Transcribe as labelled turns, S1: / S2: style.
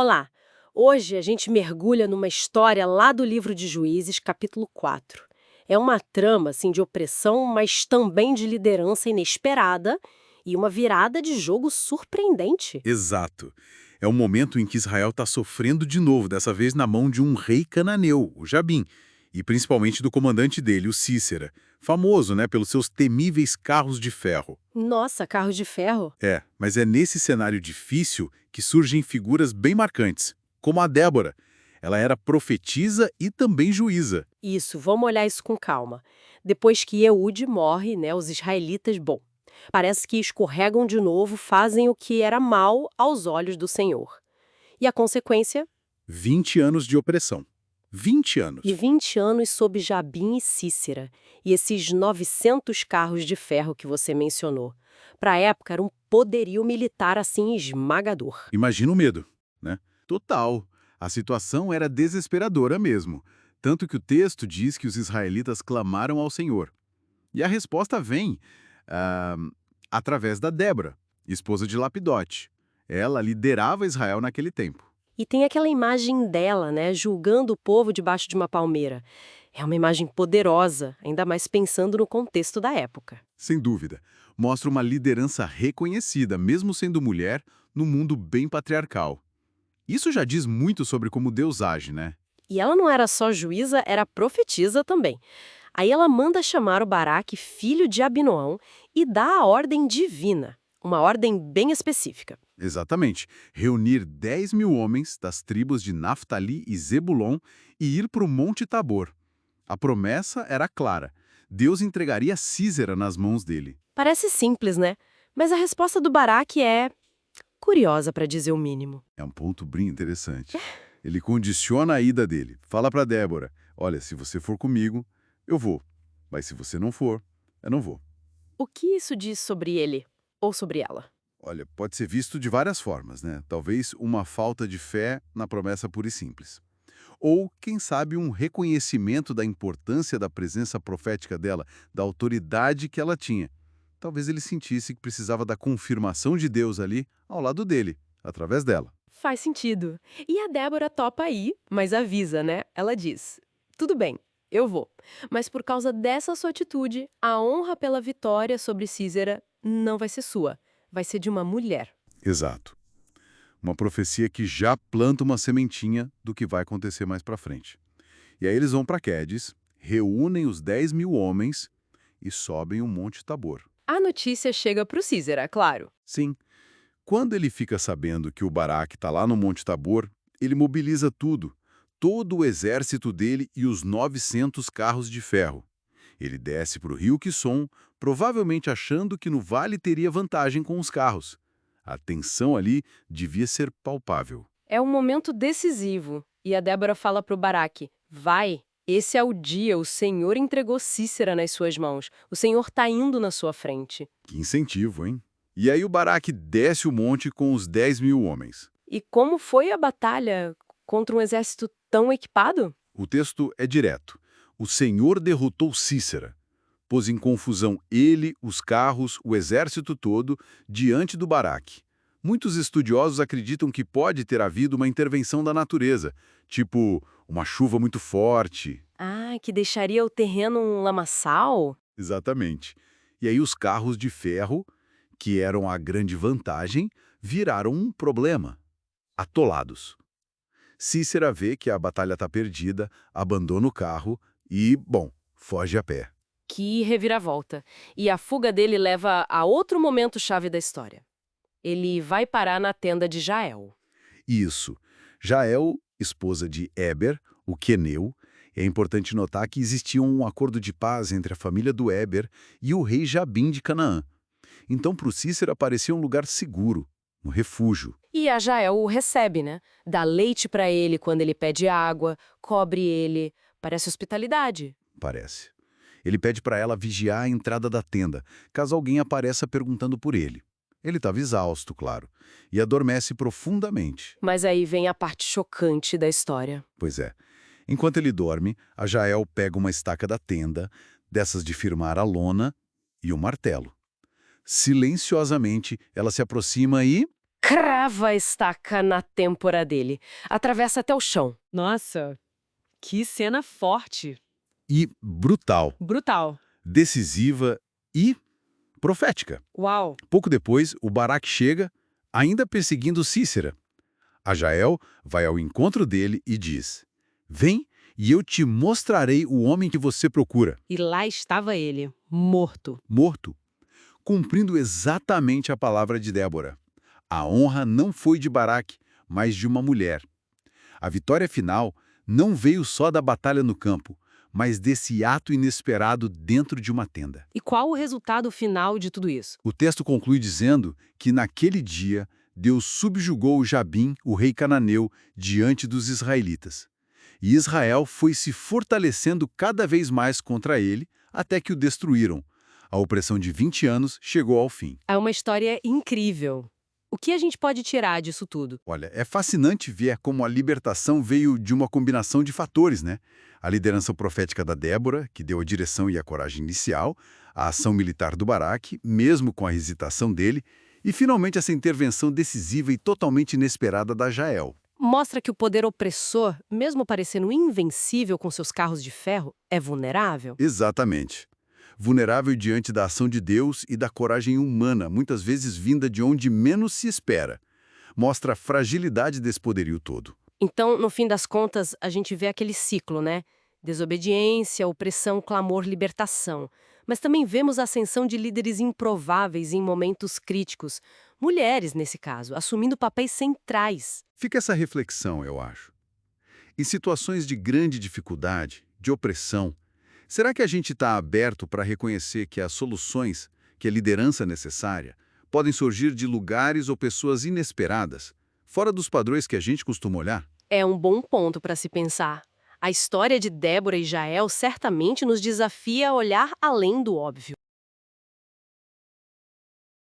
S1: Olá! Hoje a gente mergulha numa história lá do livro de Juízes, capítulo 4. É uma trama assim, de opressão, mas também de liderança inesperada e uma virada de jogo surpreendente.
S2: Exato. É o momento em que Israel está sofrendo de novo, dessa vez na mão de um rei cananeu, o Jabim, e principalmente do comandante dele, o Cícera, famoso, pelos seus temíveis carros de ferro.
S1: Nossa, carro de ferro?
S2: Mas é nesse cenário difícil que surgem figuras bem marcantes, como a Débora. Ela era profetisa e também juíza.
S1: Isso, vamos olhar isso com calma. Depois que Eude morre, os israelitas, parece que escorregam de novo, fazem o que era mal aos olhos do Senhor. E a consequência?
S2: 20 anos de opressão. 20
S1: De
S2: anos.
S1: 20 anos sob Jabim e Cícera, e esses 900 carros de ferro que você mencionou. Para a época, era um poderio militar assim esmagador.
S2: Imagina o medo, né? Total. A situação era desesperadora mesmo. Tanto que o texto diz que os israelitas clamaram ao Senhor. E a resposta vem ah, através da Débora, esposa de Lapidote. Ela liderava Israel naquele tempo.
S1: E tem aquela imagem dela, julgando o povo debaixo de uma palmeira. É uma imagem poderosa, ainda mais pensando no contexto da época.
S2: Sem dúvida. Mostra uma liderança reconhecida, mesmo sendo mulher, no mundo bem patriarcal. Isso já diz muito sobre como Deus age, né?
S1: E ela não era só juíza, era profetisa também. Aí ela manda chamar o Baraque, filho de Abinoão, e dá a ordem divina, uma ordem bem específica.
S2: Exatamente. Reunir 10.000 homens das tribos de Naftali e Zebulon e ir para o Monte Tabor. A promessa era clara. Deus entregaria Císera nas mãos dele.
S1: Parece simples, né? Mas a resposta do Baraque é curiosa, para dizer o mínimo.
S2: É um ponto bem interessante. Ele condiciona a ida dele. Fala para Débora, olha, se você for comigo, eu vou. Mas se você não for, eu não vou.
S1: O que isso diz sobre ele ou sobre ela?
S2: Olha, pode ser visto de várias formas, né? Talvez uma falta de fé na promessa pura e simples. Ou, quem sabe, um reconhecimento da importância da presença profética dela, da autoridade que ela tinha. Talvez ele sentisse que precisava da confirmação de Deus ali, ao lado dele, através dela.
S1: Faz sentido. E a Débora topa ir, mas avisa, né? Ela diz: tudo bem, eu vou. Mas por causa dessa sua atitude, a honra pela vitória sobre Císera não vai ser sua. Vai ser de uma mulher.
S2: Exato. Uma profecia que já planta uma sementinha do que vai acontecer mais pra frente. E aí eles vão para Quedes, reúnem os 10.000 homens e sobem o Monte Tabor.
S1: A notícia chega pro Císera, claro.
S2: Sim, quando ele fica sabendo que o Baraque está lá no Monte Tabor, ele mobiliza tudo, todo o exército dele e os 900 carros de ferro. Ele desce para o rio Quisson, provavelmente achando que no vale teria vantagem com os carros. A tensão ali devia ser palpável.
S1: É um momento decisivo. E a Débora fala pro Baraque: vai, esse é o dia, o Senhor entregou Císera nas suas mãos. O Senhor tá indo na sua frente.
S2: Que incentivo, hein? E aí o Baraque desce o monte com os 10.000 homens.
S1: E como foi a batalha contra um exército tão equipado?
S2: O texto é direto. O Senhor derrotou Císera. Pôs em confusão ele, os carros, o exército todo, diante do Baraque. Muitos estudiosos acreditam que pode ter havido uma intervenção da natureza, tipo uma chuva muito forte.
S1: Ah, que deixaria o terreno um lamaçal?
S2: Exatamente. E aí os carros de ferro, que eram a grande vantagem, viraram um problema. Atolados. Cícera vê que a batalha está perdida, abandona o carro e, bom, foge a pé.
S1: Que reviravolta. E a fuga dele leva a outro momento-chave da história. Ele vai parar na tenda de Jael.
S2: Isso. Jael, esposa de Éber, o queneu, é importante notar que existia um acordo de paz entre a família do Éber e o rei Jabim de Canaã. Então, para o Cícera, parecia um lugar seguro, um refúgio.
S1: E a Jael o recebe, né? Dá leite pra ele quando ele pede água, cobre ele. Parece hospitalidade.
S2: Parece. Ele pede para ela vigiar a entrada da tenda, caso alguém apareça perguntando por ele. Ele estava exausto, claro, e adormece profundamente.
S1: Mas aí vem a parte chocante da história.
S2: Pois é. Enquanto ele dorme, a Jael pega uma estaca da tenda, dessas de firmar a lona, e um martelo. Silenciosamente, ela se aproxima e
S1: crava a estaca na têmpora dele, atravessa até o chão.
S3: Nossa, que cena forte.
S2: E brutal,
S3: Brutal.
S2: decisiva e profética.
S3: Uau.
S2: Pouco depois, o Barak chega, ainda perseguindo Cícera. A Jael vai ao encontro dele e diz: "Vem e eu te mostrarei o homem que você procura",
S3: E lá estava ele, morto.
S2: morto, cumprindo exatamente a palavra de Débora. A honra não foi de Barak, mas de uma mulher. A vitória final não veio só da batalha no campo, mas desse ato inesperado dentro de uma tenda.
S3: E qual o resultado final de tudo isso?
S2: O texto conclui dizendo que naquele dia Deus subjugou Jabim, o rei cananeu, diante dos israelitas. E Israel foi se fortalecendo cada vez mais contra ele, até que o destruíram. A opressão de 20 anos chegou ao fim.
S3: É uma história incrível. O que a gente pode tirar disso tudo?
S2: Olha, é fascinante ver como a libertação veio de uma combinação de fatores, né? A liderança profética da Débora, que deu a direção e a coragem inicial, a ação militar do Barak, mesmo com a hesitação dele, e finalmente essa intervenção decisiva e totalmente inesperada da Jael.
S3: Mostra que o poder opressor, mesmo parecendo invencível com seus carros de ferro, é vulnerável.
S2: Exatamente. Vulnerável diante da ação de Deus e da coragem humana, muitas vezes vinda de onde menos se espera. Mostra a fragilidade desse poderio todo.
S3: Então, no fim das contas, a gente vê aquele ciclo, né? Desobediência, opressão, clamor, libertação. Mas também vemos a ascensão de líderes improváveis em momentos críticos. Mulheres, nesse caso, assumindo papéis centrais.
S2: Fica essa reflexão, eu acho. Em situações de grande dificuldade, de opressão, será que a gente está aberto para reconhecer que as soluções, que a liderança necessária, podem surgir de lugares ou pessoas inesperadas, fora dos padrões que a gente costuma olhar?
S3: É um bom ponto para se pensar. A história de Débora e Jael certamente nos desafia a olhar além do óbvio.